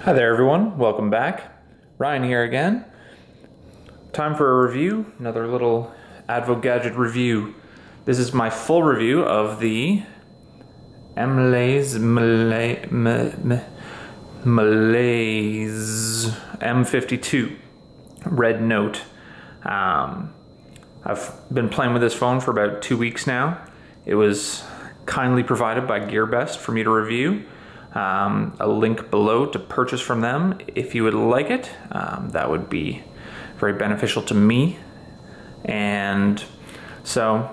Hi there everyone, welcome back. Ryan here again. Time for a review, another little AdvoGadget review. This is my full review of the MLais M52 Red Note. I've been playing with this phone for about 2 weeks now. It was kindly provided by GearBest for me to review. A link below to purchase from them if you would like it. That would be very beneficial to me. And so,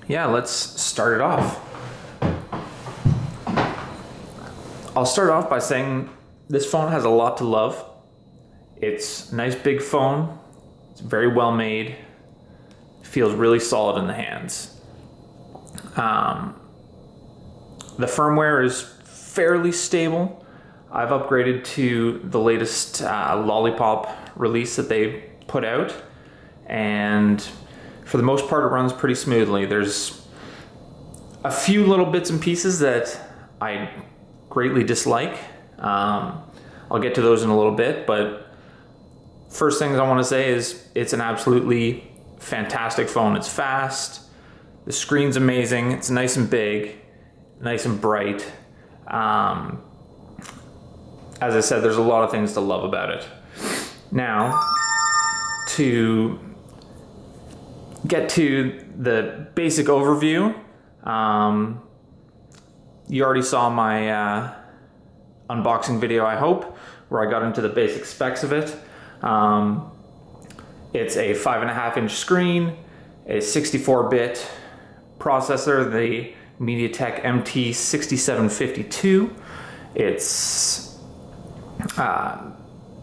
yeah, let's start it off. I'll start off by saying this phone has a lot to love. It's a nice big phone. It's very well made. Feels really solid in the hands. The firmware is fairly stable. I've upgraded to the latest lollipop release that they put out, and for the most part it runs pretty smoothly. There's a few little bits and pieces that I greatly dislike. I'll get to those in a little bit, but first things I want to say is it's an absolutely fantastic phone. It's fast, the screen's amazing, it's nice and big, nice and bright. As I said, there's a lot of things to love about it. Now, to get to the basic overview, you already saw my unboxing video, I hope, where I got into the basic specs of it. It's a 5.5-inch screen, a 64-bit processor, the MediaTek MT6752. It's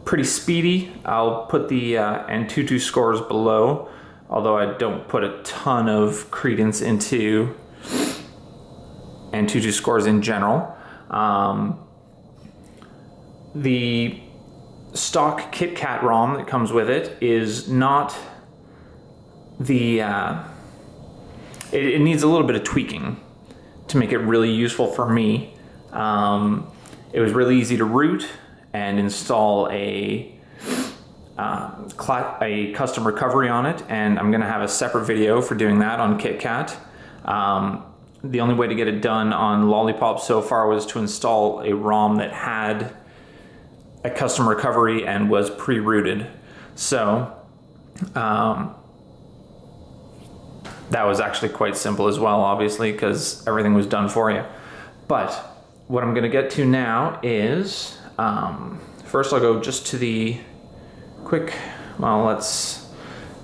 pretty speedy. I'll put the Antutu scores below, although I don't put a ton of credence into Antutu scores in general. The stock KitKat ROM that comes with it is not the... it needs a little bit of tweaking to make it really useful for me. It was really easy to root and install a custom recovery on it, and I'm gonna have a separate video for doing that on KitKat. The only way to get it done on Lollipop so far was to install a ROM that had a custom recovery and was pre-rooted. So that was actually quite simple as well, obviously, because everything was done for you. But what I'm gonna get to now is, first I'll go just to the quick, well, let's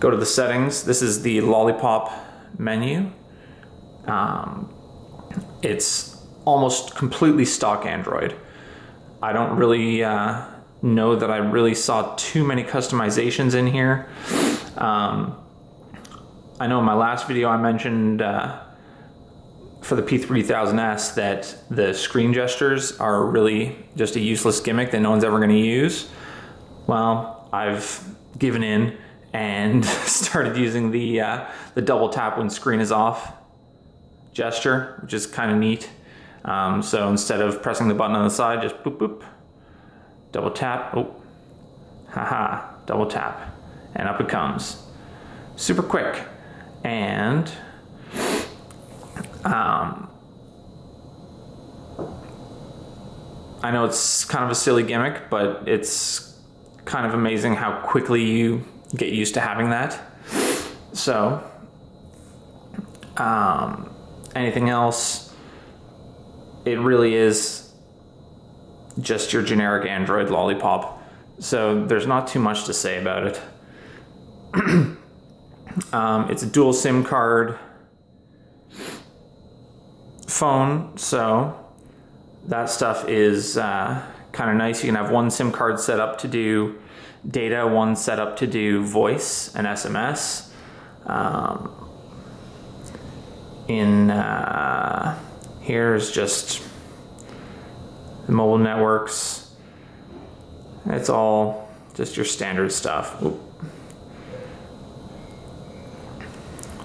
go to the settings. This is the Lollipop menu. It's almost completely stock Android. I don't really know that I really saw too many customizations in here. I know in my last video I mentioned for the P3000S that the screen gestures are really just a useless gimmick that no one's ever going to use. Well, I've given in and started using the double tap when screen is off gesture, which is kind of neat. So instead of pressing the button on the side, just boop boop, double tap, oh, haha, double tap, and up it comes. Super quick. And I know it's kind of a silly gimmick, but it's kind of amazing how quickly you get used to having that. So, anything else, it really is just your generic Android Lollipop. So there's not too much to say about it. It's a dual SIM card phone, so that stuff is kind of nice. You can have one SIM card set up to do data, one set up to do voice and SMS. Here's just the mobile networks. It's all just your standard stuff. Oop.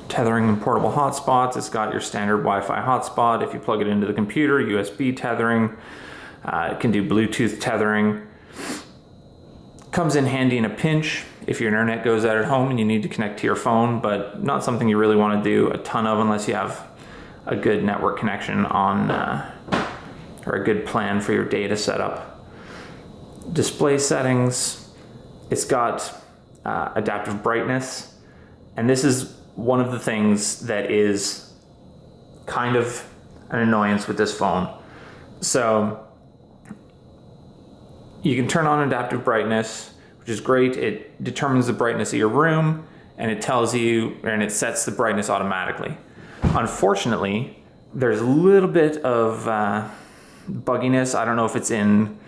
Tethering and portable hotspots. It's got your standard Wi-Fi hotspot. If you plug it into the computer, USB tethering. It can do Bluetooth tethering. Comes in handy in a pinch if your internet goes out at home and you need to connect to your phone, but not something you really want to do a ton of unless you have a good network connection on, or a good plan for your data setup. Display settings, it's got adaptive brightness, and this is one of the things that is kind of an annoyance with this phone. So you can turn on adaptive brightness, which is great. It determines the brightness of your room, and it tells you, and it sets the brightness automatically. Unfortunately, there's a little bit of bugginess. I don't know if it's in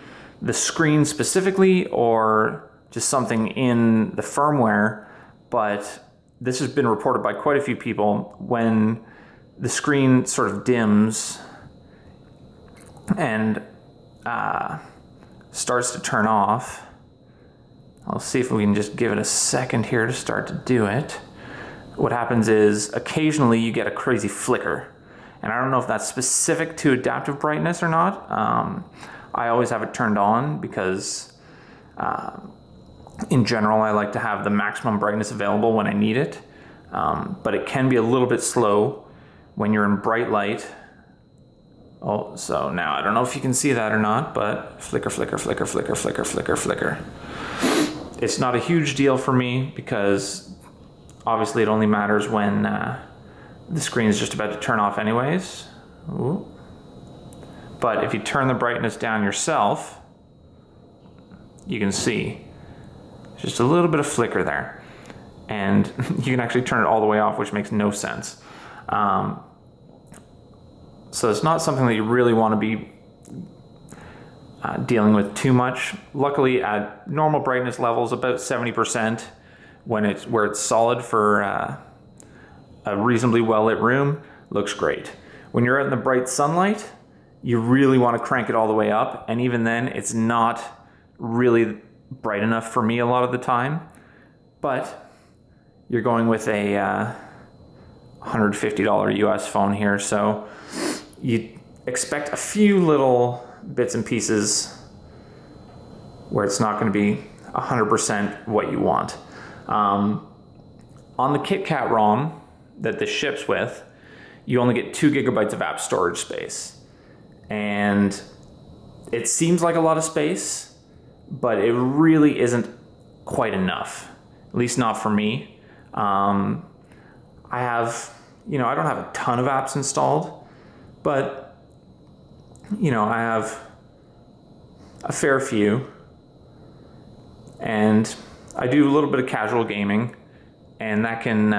the screen specifically or just something in the firmware, but this has been reported by quite a few people. When the screen sort of dims and starts to turn off, I'll see if we can just give it a second here to start to do it. What happens is occasionally you get a crazy flicker, and I don't know if that's specific to adaptive brightness or not. I always have it turned on because in general I like to have the maximum brightness available when I need it, but it can be a little bit slow when you're in bright light. Oh, so now I don't know if you can see that or not, but flicker, flicker, flicker, flicker, flicker, flicker, flicker. It's not a huge deal for me because obviously it only matters when the screen is just about to turn off anyways. Ooh. But if you turn the brightness down yourself, you can see just a little bit of flicker there. And you can actually turn it all the way off, which makes no sense. So it's not something that you really want to be dealing with too much. Luckily, at normal brightness levels, about 70%, where it's solid for a reasonably well-lit room, looks great. When you're out in the bright sunlight, you really want to crank it all the way up, and even then, it's not really bright enough for me a lot of the time. But you're going with a $150 US phone here, so you expect a few little bits and pieces where it's not going to be 100% what you want. On the KitKat ROM that this ships with, you only get 2 GB of app storage space. And it seems like a lot of space, but it really isn't quite enough, at least not for me. I have, I don't have a ton of apps installed, but I have a fair few, and I do a little bit of casual gaming, and that can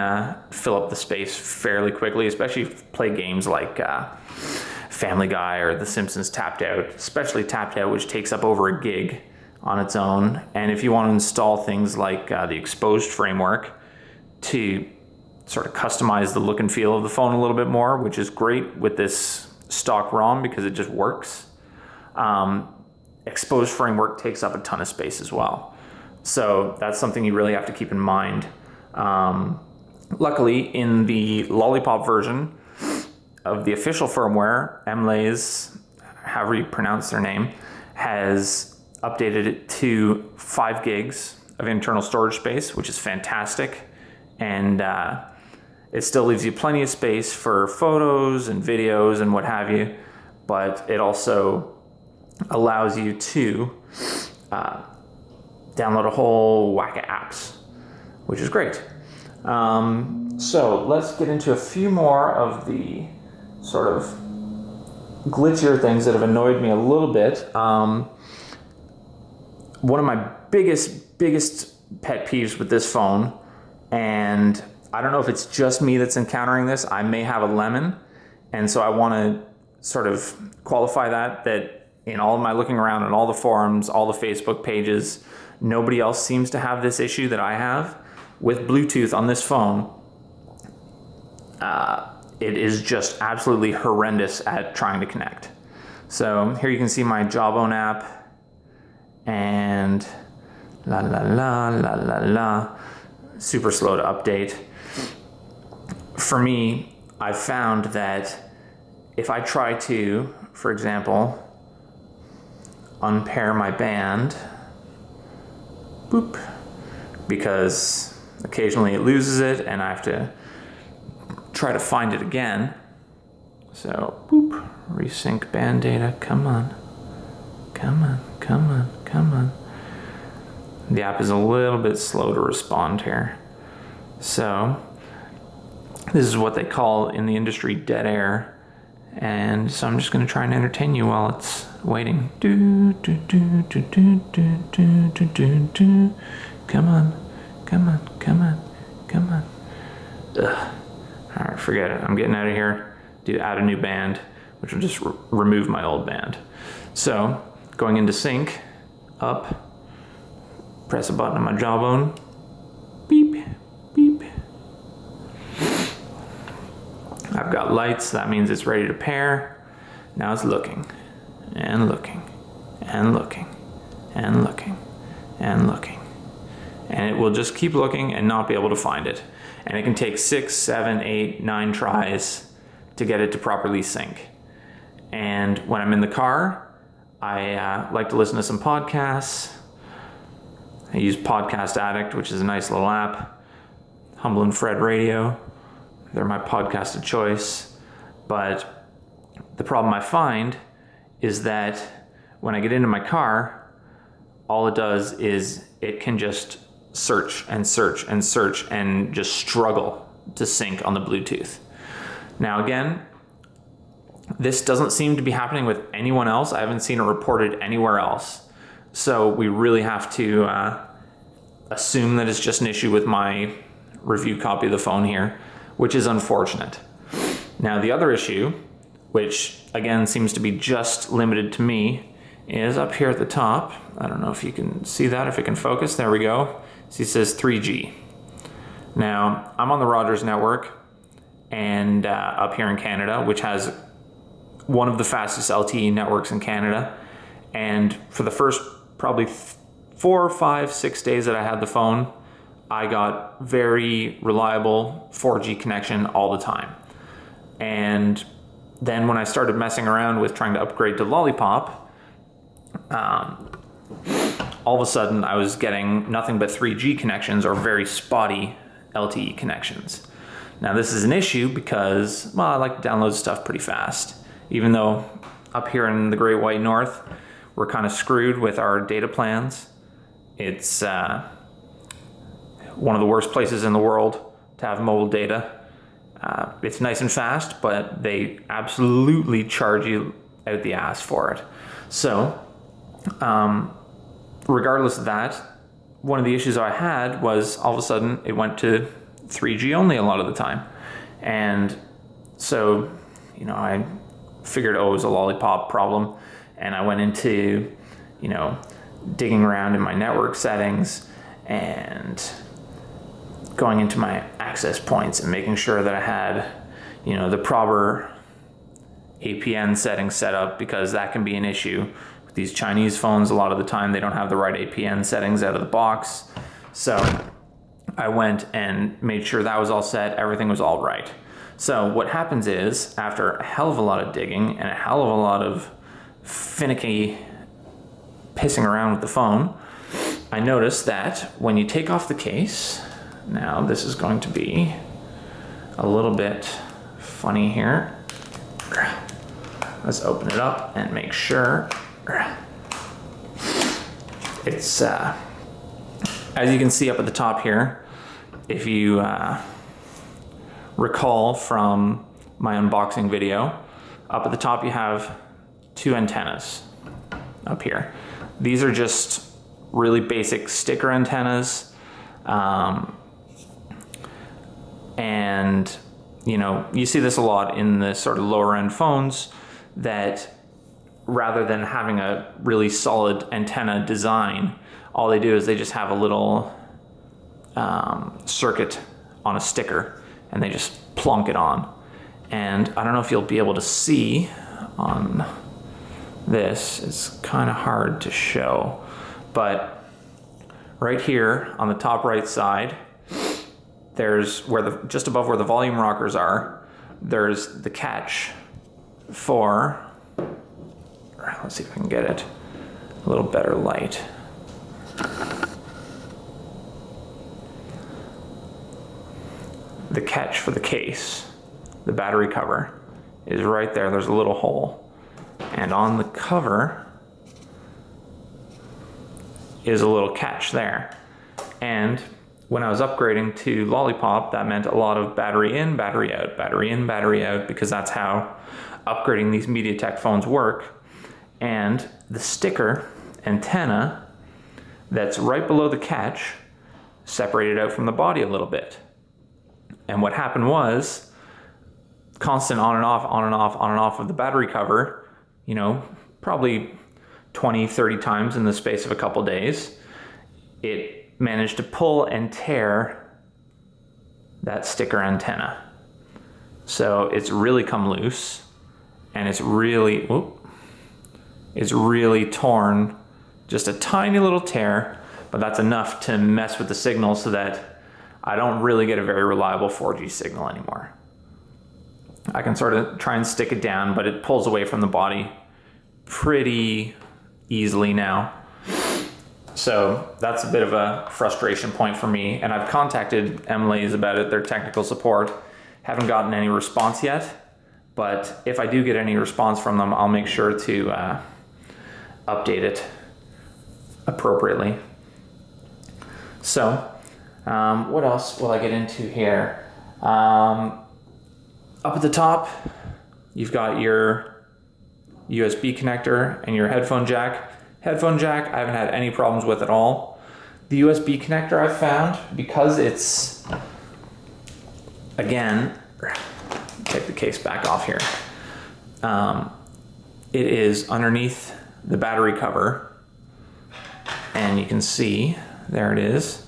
fill up the space fairly quickly, especially if you play games like Family Guy or The Simpsons Tapped Out, especially Tapped Out, which takes up over a gig on its own. And if you want to install things like the exposed framework to sort of customize the look and feel of the phone a little bit more, which is great with this stock ROM because it just works. Exposed framework takes up a ton of space as well. So that's something you really have to keep in mind. Luckily, in the lollipop version of the official firmware, MLais, however you pronounce their name, has updated it to 5 gigs of internal storage space, which is fantastic. And it still leaves you plenty of space for photos and videos and what have you, but it also allows you to download a whole whack of apps, which is great. So let's get into a few more of the sort of glitchier things that have annoyed me a little bit. One of my biggest pet peeves with this phone, and I don't know if it's just me that's encountering this, I may have a lemon, and so I want to sort of qualify that in all of my looking around on all the forums, all the Facebook pages, nobody else seems to have this issue that I have. With Bluetooth on this phone, it is just absolutely horrendous at trying to connect. So here you can see my Jawbone app, and la la la la la la, super slow to update. For me, I've found that if I try to, for example, unpair my band. Boop. Because occasionally it loses it and I have to try to find it again. So, boop, resync band data, come on. Come on, come on, come on. The app is a little bit slow to respond here. So, this is what they call in the industry dead air. And so I'm just gonna try and entertain you while it's waiting. Do, do, do, do, do, do, do, do, do, do. Come on, come on, come on, come on. Ugh. All right, forget it. I'm getting out of here. Add a new band, which will just remove my old band. So, going into sync, up, press a button on my jawbone, beep, beep. I've got lights, that means it's ready to pair. Now it's looking, and looking, and looking, and looking, and looking. And it will just keep looking and not be able to find it. And it can take 6, 7, 8, 9 tries to get it to properly sync. And when I'm in the car, I like to listen to some podcasts. I use Podcast Addict, which is a nice little app. Humble and Fred Radio, they're my podcast of choice. But the problem I find is that when I get into my car, all it does is it can just search and search and search and just struggle to sync on the Bluetooth. Now again, this doesn't seem to be happening with anyone else. I haven't seen it reported anywhere else. So we really have to assume that it's just an issue with my review copy of the phone here, which is unfortunate. Now the other issue, which again seems to be just limited to me, is up here at the top. I don't know if you can see that, if it can focus. There we go. See, it says 3G. Now, I'm on the Rogers network, and up here in Canada, which has one of the fastest LTE networks in Canada. And for the first probably 4, 5, 6 days that I had the phone, I got very reliable 4G connection all the time. And then when I started messing around with trying to upgrade to lollipop, all of a sudden I was getting nothing but 3G connections or very spotty LTE connections. Now this is an issue because, well, I like to download stuff pretty fast. Even though up here in the Great White North, we're kind of screwed with our data plans. It's one of the worst places in the world to have mobile data. It's nice and fast, but they absolutely charge you out the ass for it. So, regardless of that, one of the issues I had was all of a sudden it went to 3G only a lot of the time. And so, you know, I figured, oh, it was a lollipop problem. And I went into, you know, digging around in my network settings and going into my access points and making sure that I had, you know, the proper APN settings set up, because that can be an issue. With these Chinese phones, a lot of the time they don't have the right APN settings out of the box. So I went and made sure that was all set, everything was all right. So what happens is, after a hell of a lot of digging and a hell of a lot of finicky pissing around with the phone, I noticed that when you take off the case, now this is going to be a little bit funny here. Let's open it up and make sure it's, as you can see up at the top here, if you recall from my unboxing video, up at the top you have 2 antennas up here. These are just really basic sticker antennas. And you know, you see this a lot in the sort of lower end phones, that rather than having a really solid antenna design, all they do is they just have a little circuit on a sticker and they just plonk it on. And I don't know if you'll be able to see on this, it's kind of hard to show, but right here on the top right side, there's where the, just above where the volume rockers are, there's the catch for, let's see if I can get it, a little better light. The catch for the case, the battery cover, is right there. There's a little hole. And on the cover is a little catch there. And when I was upgrading to Lollipop, that meant a lot of battery in, battery out, battery in, battery out, because that's how upgrading these MediaTek phones work. And the sticker antenna that's right below the catch separated out from the body a little bit. And what happened was constant on and off, on and off, on and off of the battery cover, you know, probably 20, 30 times in the space of a couple days. It managed to pull and tear that sticker antenna. So it's really come loose, and it's really torn, just a tiny little tear, but that's enough to mess with the signal so that I don't really get a very reliable 4G signal anymore. I can sort of try and stick it down, but it pulls away from the body pretty easily now. So that's a bit of a frustration point for me, and I've contacted MLais about it, their technical support. Haven't gotten any response yet, but if I do get any response from them, I'll make sure to update it appropriately. So, what else will I get into here? Up at the top, you've got your USB connector and your headphone jack. Headphone jack, I haven't had any problems with at all. The USB connector I've found, because it's, again, take the case back off here. It is underneath the battery cover, and you can see, there it is.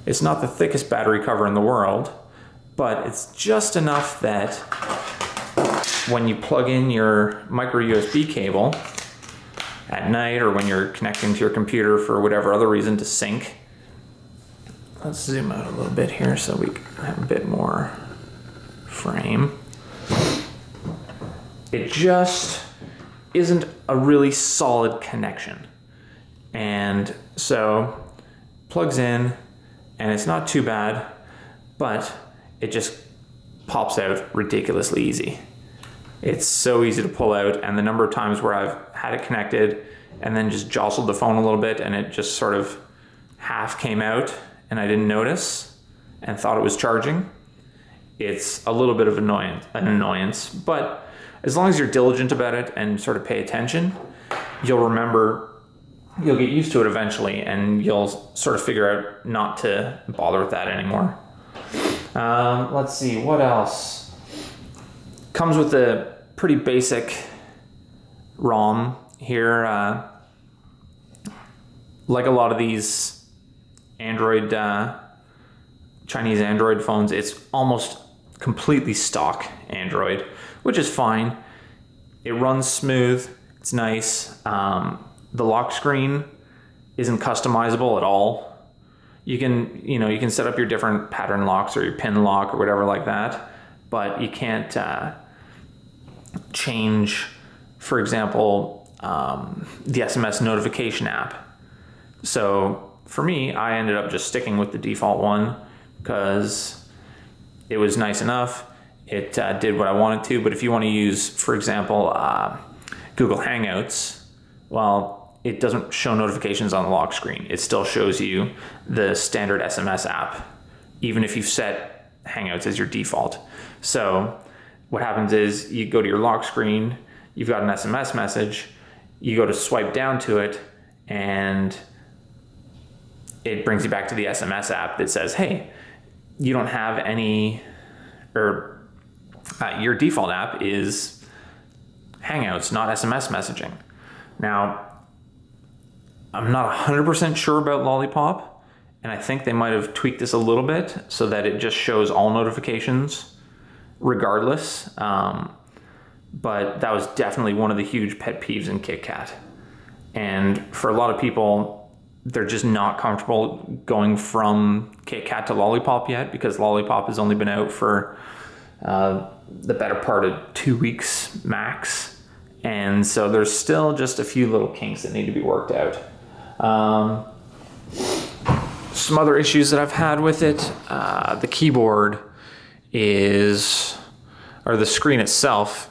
It's not the thickest battery cover in the world, but it's just enough that when you plug in your micro USB cable at night, or when you're connecting to your computer for whatever other reason to sync. Let's zoom out a little bit here so we can have a bit more frame. It just isn't a really solid connection. And so plugs in, and it's not too bad, but it just pops out ridiculously easy. It's so easy to pull out, and the number of times where I've had it connected and then just jostled the phone a little bit and it just sort of half came out and I didn't notice and thought it was charging, it's a little bit of an annoyance, but as long as you're diligent about it and sort of pay attention, you'll get used to it eventually, and you'll sort of figure out not to bother with that anymore. Let's see, what else? Comes with a pretty basic ROM here. Like a lot of these Android, Chinese Android phones, it's almost completely stock Android, which is fine. It runs smooth, it's nice. The lock screen isn't customizable at all. You can set up your different pattern locks or your pin lock or whatever like that, but you can't change, for example, the SMS notification app. So for me, I ended up just sticking with the default one because it was nice enough. It did what I wanted to, but if you want to use, for example, Google Hangouts, well, it doesn't show notifications on the lock screen. It still shows you the standard SMS app, even if you've set Hangouts as your default. So what happens is you go to your lock screen, you've got an SMS message, you go to swipe down to it, and it brings you back to the SMS app that says, hey, you don't have any, or your default app is Hangouts, not SMS messaging. Now, I'm not 100% sure about Lollipop, and I think they might have tweaked this a little bit so that it just shows all notifications regardless. But that was definitely one of the huge pet peeves in KitKat. And for a lot of people, they're just not comfortable going from KitKat to Lollipop yet, because Lollipop has only been out for the better part of 2 weeks max. And so there's still just a few little kinks that need to be worked out. Some other issues that I've had with it, the keyboard or the screen itself,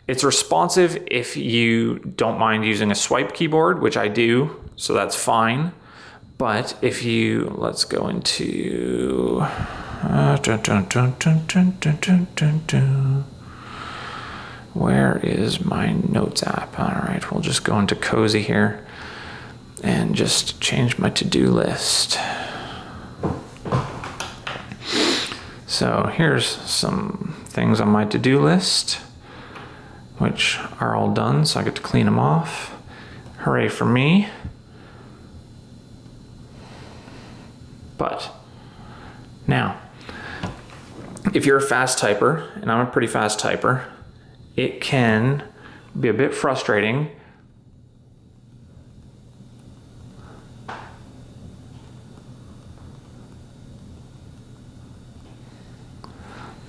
it's responsive if you don't mind using a swipe keyboard, which I do, so that's fine. But if you, let's go into, where is my notes app? All right, we'll just go into Cozy here and just change my to-do list. So here's some things on my to-do list, which are all done, so I get to clean them off. Hooray for me. But now, if you're a fast typer, and I'm a pretty fast typer, it can be a bit frustrating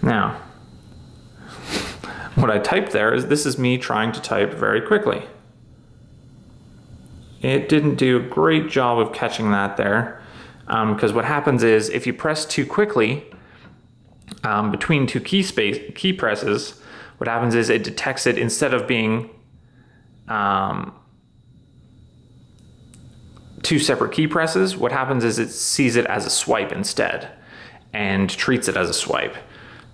now. What I typed there is, this is me trying to type very quickly. It didn't do a great job of catching that there, because what happens is if you press too quickly between two key presses, what happens is it detects it, instead of being two separate key presses, what happens is it sees it as a swipe instead and treats it as a swipe.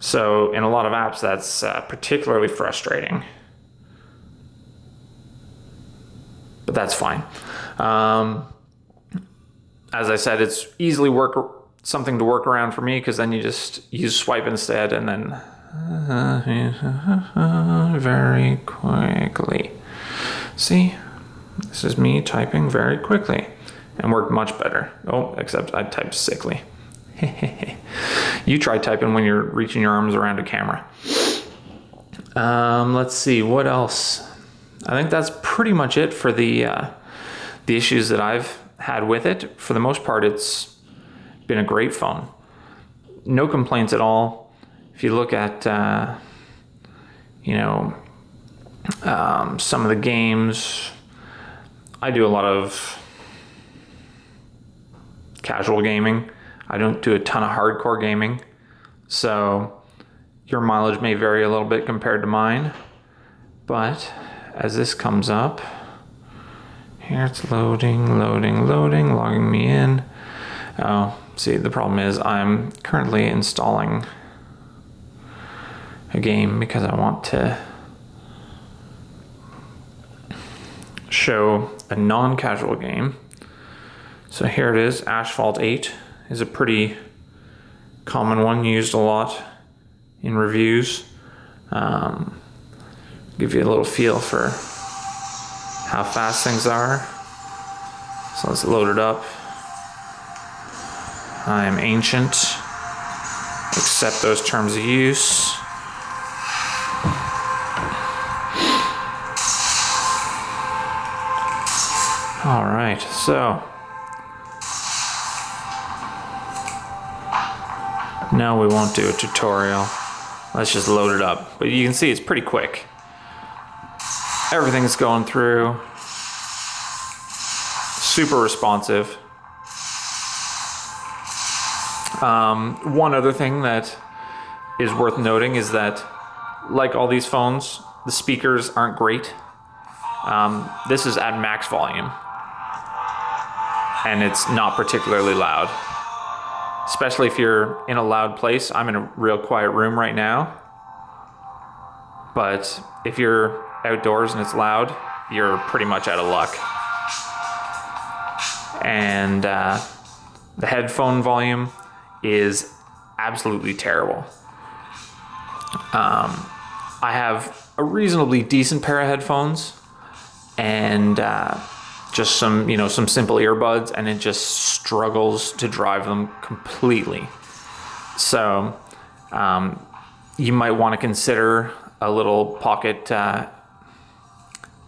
So in a lot of apps, that's particularly frustrating. But that's fine. As I said, it's easily something to work around for me, because then you just use swipe instead, and then very quickly. See, this is me typing very quickly and worked much better. Oh, except I typed sickly. You try typing when you're reaching your arms around a camera. Let's see, what else? I think that's pretty much it for the issues that I've had with it. For the most part, it's been a great phone. No complaints at all. If you look at, some of the games, I do a lot of casual gaming. I don't do a ton of hardcore gaming, so your mileage may vary a little bit compared to mine. But as this comes up, here it's loading, logging me in. Oh, see, the problem is I'm currently installing a game because I want to show a non-casual game. So here it is. Asphalt 8 is a pretty common one, used a lot in reviews. Give you a little feel for how fast things are. So let's load it up. I am ancient. Accept those terms of use. All right, so no, we won't do a tutorial. Let's just load it up. But you can see it's pretty quick. Everything's going through. Super responsive. One other thing that is worth noting is that, like all these phones, the speakers aren't great. This is at max volume, and it's not particularly loud. Especially if you're in a loud place. I'm in a real quiet room right now. But if you're outdoors and it's loud, you're pretty much out of luck. And the headphone volume is absolutely terrible. I have a reasonably decent pair of headphones and just some simple earbuds, and it just struggles to drive them completely. So you might want to consider a little pocket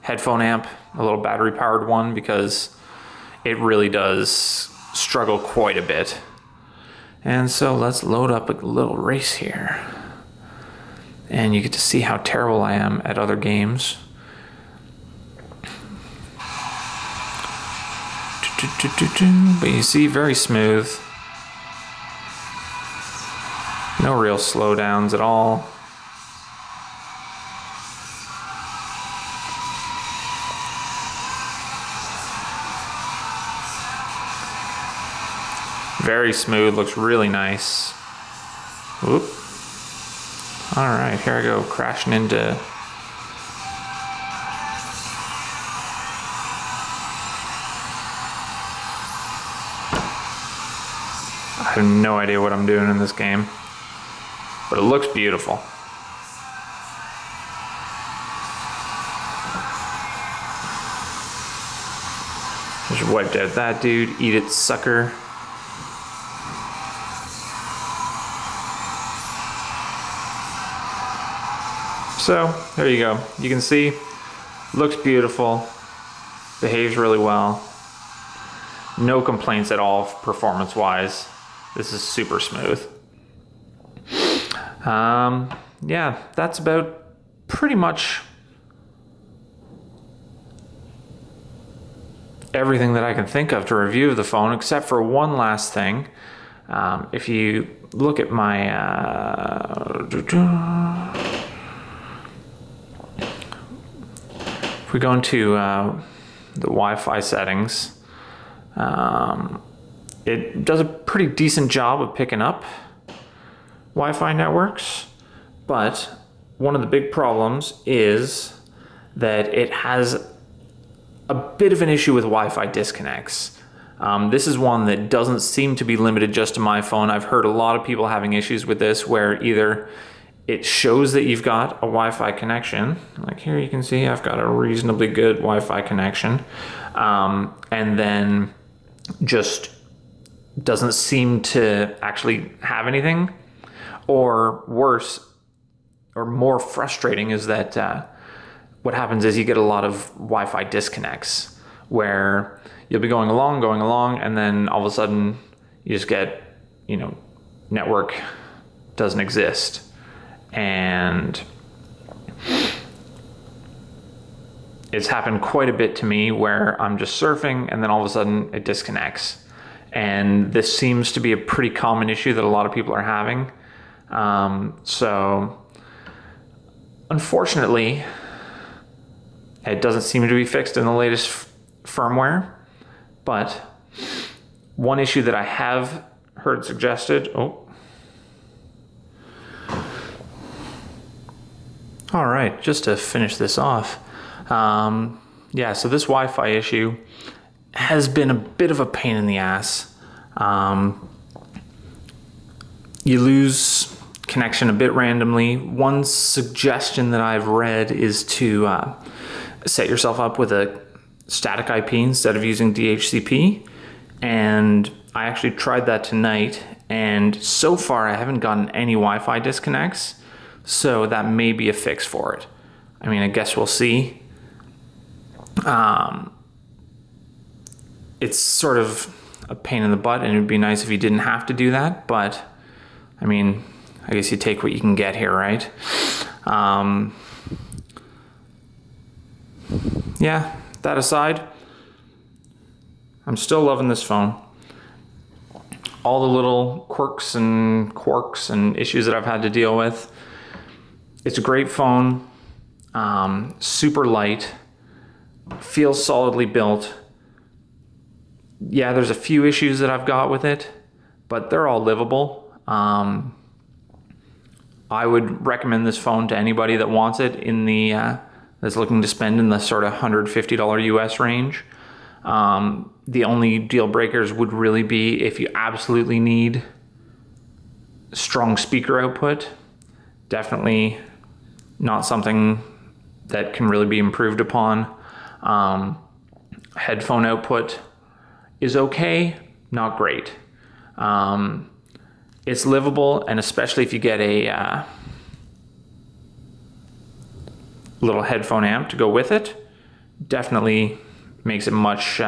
headphone amp, a little battery powered one, because it really does struggle quite a bit. And so let's load up a little race here, and you get to see how terrible I am at other games. But you see, very smooth. No real slowdowns at all. Very smooth, looks really nice. Whoop. All right, here I go, crashing into... I have no idea what I'm doing in this game, but it looks beautiful. Just wiped out that dude, eat it, sucker. So, there you go. You can see, looks beautiful, behaves really well. No complaints at all performance-wise. This is super smooth. Yeah, that's about pretty much everything that I can think of to review the phone, except for one last thing. If you look at my... if we go into the Wi-Fi settings, it does a pretty decent job of picking up Wi-Fi networks, but one of the big problems is that it has a bit of an issue with Wi-Fi disconnects. This is one that doesn't seem to be limited just to my phone. I've heard a lot of people having issues with this, where either it shows that you've got a Wi-Fi connection, like here you can see I've got a reasonably good Wi-Fi connection, and then just doesn't seem to actually have anything. Or worse, or more frustrating, is that what happens is you get a lot of Wi-Fi disconnects, where you'll be going along, and then all of a sudden you just get, you know, network doesn't exist. And it's happened quite a bit to me, where I'm just surfing and then all of a sudden it disconnects. And this seems to be a pretty common issue that a lot of people are having. So unfortunately, it doesn't seem to be fixed in the latest firmware. But one issue that I have heard suggested, all right, just to finish this off, yeah, so this Wi-Fi issue has been a bit of a pain in the ass. You lose connection a bit randomly. One suggestion that I've read is to set yourself up with a static IP instead of using DHCP. And I actually tried that tonight, and so far I haven't gotten any Wi-Fi disconnects. So that may be a fix for it. I mean, I guess we'll see. It's sort of a pain in the butt, and it would be nice if you didn't have to do that, but I mean, I guess you take what you can get here, right? Yeah, that aside, I'm still loving this phone. All the little quirks and issues that I've had to deal with. It's a great phone, super light, feels solidly built. Yeah, there's a few issues that I've got with it, but they're all livable. I would recommend this phone to anybody that wants it in the that's looking to spend in the sort of $150 US range. The only deal breakers would really be if you absolutely need strong speaker output. Definitely not something that can really be improved upon. Headphone output is okay, not great. It's livable, and especially if you get a little headphone amp to go with it, definitely makes it much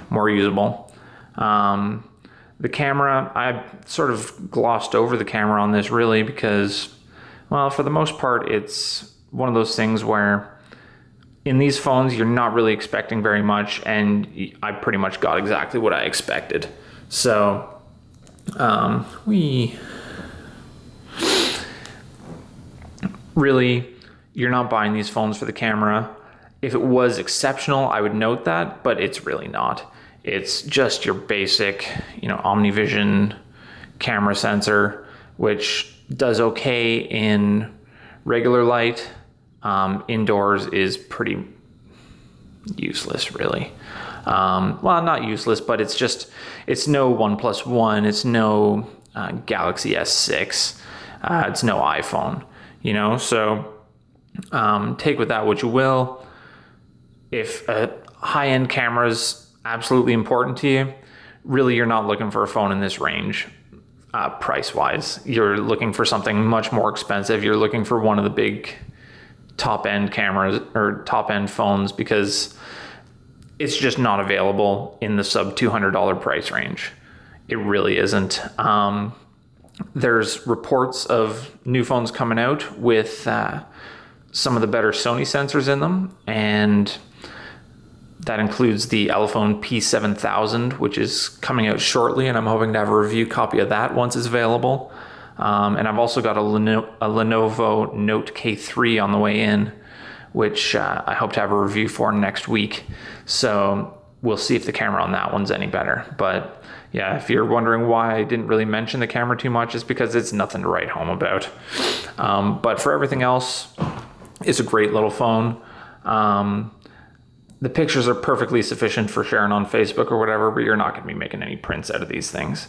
more usable. The camera, I sort of glossed over the camera on this really because, well, for the most part, it's one of those things where in these phones, you're not really expecting very much, and I pretty much got exactly what I expected. So, really, you're not buying these phones for the camera. If it was exceptional, I would note that, but it's really not. It's just your basic, OmniVision camera sensor, which does okay in regular light. Indoors is pretty useless, really. Well, not useless, but it's no OnePlus One, it's no Galaxy S6, it's no iPhone, so take with that what you will. If a high-end camera is absolutely important to you, really you're not looking for a phone in this range. Price-wise, you're looking for something much more expensive. You're looking for one of the big top-end cameras or top-end phones, because it's just not available in the sub $200 price range. It really isn't. There's reports of new phones coming out with some of the better Sony sensors in them, and that includes the Elephone P7000, which is coming out shortly, and I'm hoping to have a review copy of that once it's available. And I've also got a Lenovo Note K3 on the way in, which I hope to have a review for next week. So we'll see if the camera on that one's any better. But yeah, if you're wondering why I didn't really mention the camera too much, it's because it's nothing to write home about. But for everything else, it's a great little phone. The pictures are perfectly sufficient for sharing on Facebook or whatever, but you're not going to be making any prints out of these things.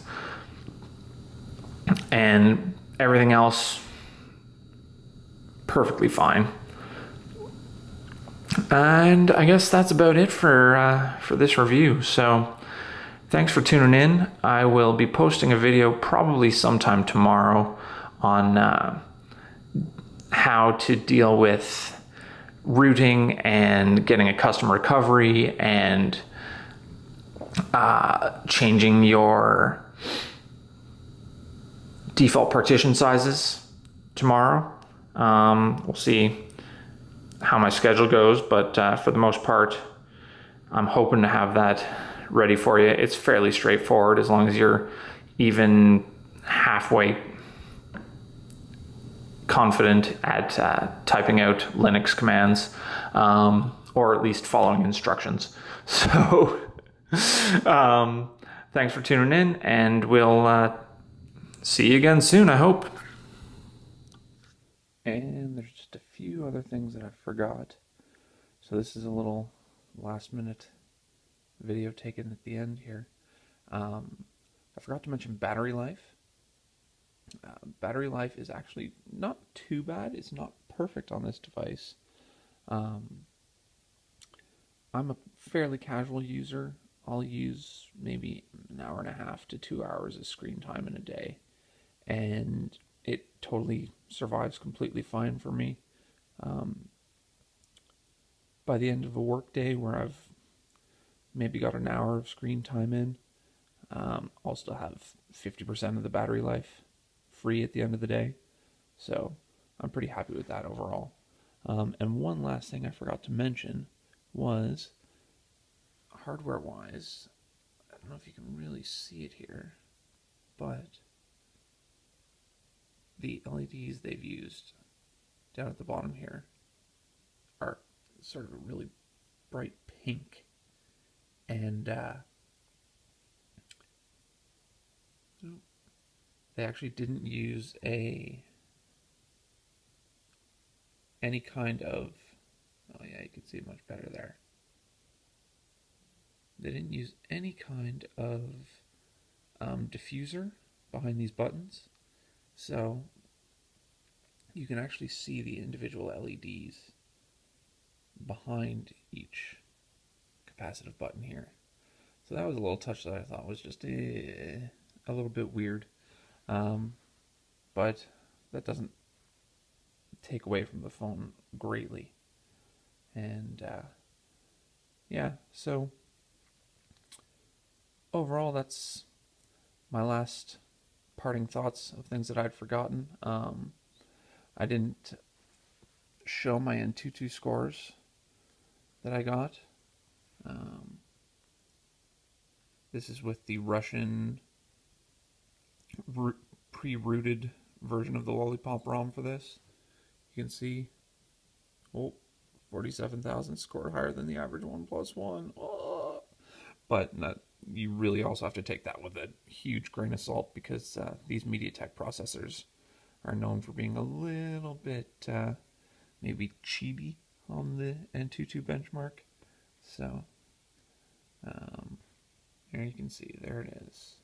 And everything else, perfectly fine. And I guess that's about it for this review. So thanks for tuning in. I will be posting a video probably sometime tomorrow on how to deal with routing and getting a custom recovery and changing your default partition sizes tomorrow. We'll see how my schedule goes, but for the most part, I'm hoping to have that ready for you. It's fairly straightforward as long as you're even halfway confident at typing out Linux commands, or at least following instructions. So thanks for tuning in, and we'll see you again soon, I hope. And there's just a few other things that I forgot. So this is a little last minute video taken at the end here. I forgot to mention battery life. Battery life is actually not too bad. It's not perfect on this device. I'm a fairly casual user. I'll use maybe an hour and a half to 2 hours of screen time in a day, and it totally survives completely fine for me. By the end of a work day where I've maybe got an hour of screen time in, I'll still have 50% of the battery life free at the end of the day. So I'm pretty happy with that overall. And one last thing I forgot to mention was hardware-wise, I don't know if you can really see it here, but the LEDs they've used down at the bottom here are sort of a really bright pink, and they actually didn't use any kind of, oh yeah, you can see it much better there. They didn't use any kind of diffuser behind these buttons, so you can actually see the individual LEDs behind each capacitive button here. So that was a little touch that I thought was just a little bit weird. But that doesn't take away from the phone greatly. And yeah, so overall that's my last parting thoughts of things that I'd forgotten. I didn't show my Antutu scores that I got. This is with the Russian pre-rooted version of the lollipop ROM for this. You can see, 47,000 scored higher than the average OnePlus One. Oh. But you really also have to take that with a huge grain of salt, because these MediaTek processors are known for being a little bit maybe cheaty on the Antutu benchmark. So here you can see, there it is.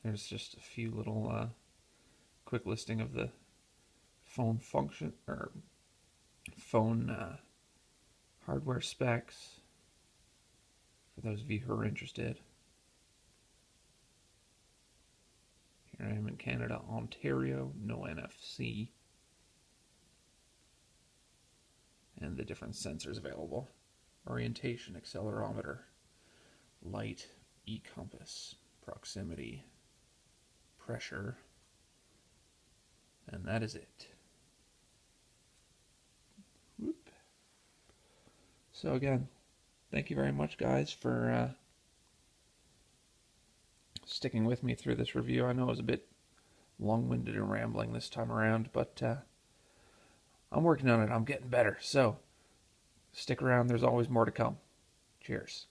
There's just a few little quick listing of the phone function or phone hardware specs for those of you who are interested. Here I am in Canada, Ontario, no NFC, and the different sensors available: orientation, accelerometer, light, e-compass, proximity, pressure, and that is it. Whoop. So again, thank you very much, guys, for sticking with me through this review. I know it was a bit long-winded and rambling this time around, but I'm working on it. I'm getting better. So stick around. There's always more to come. Cheers.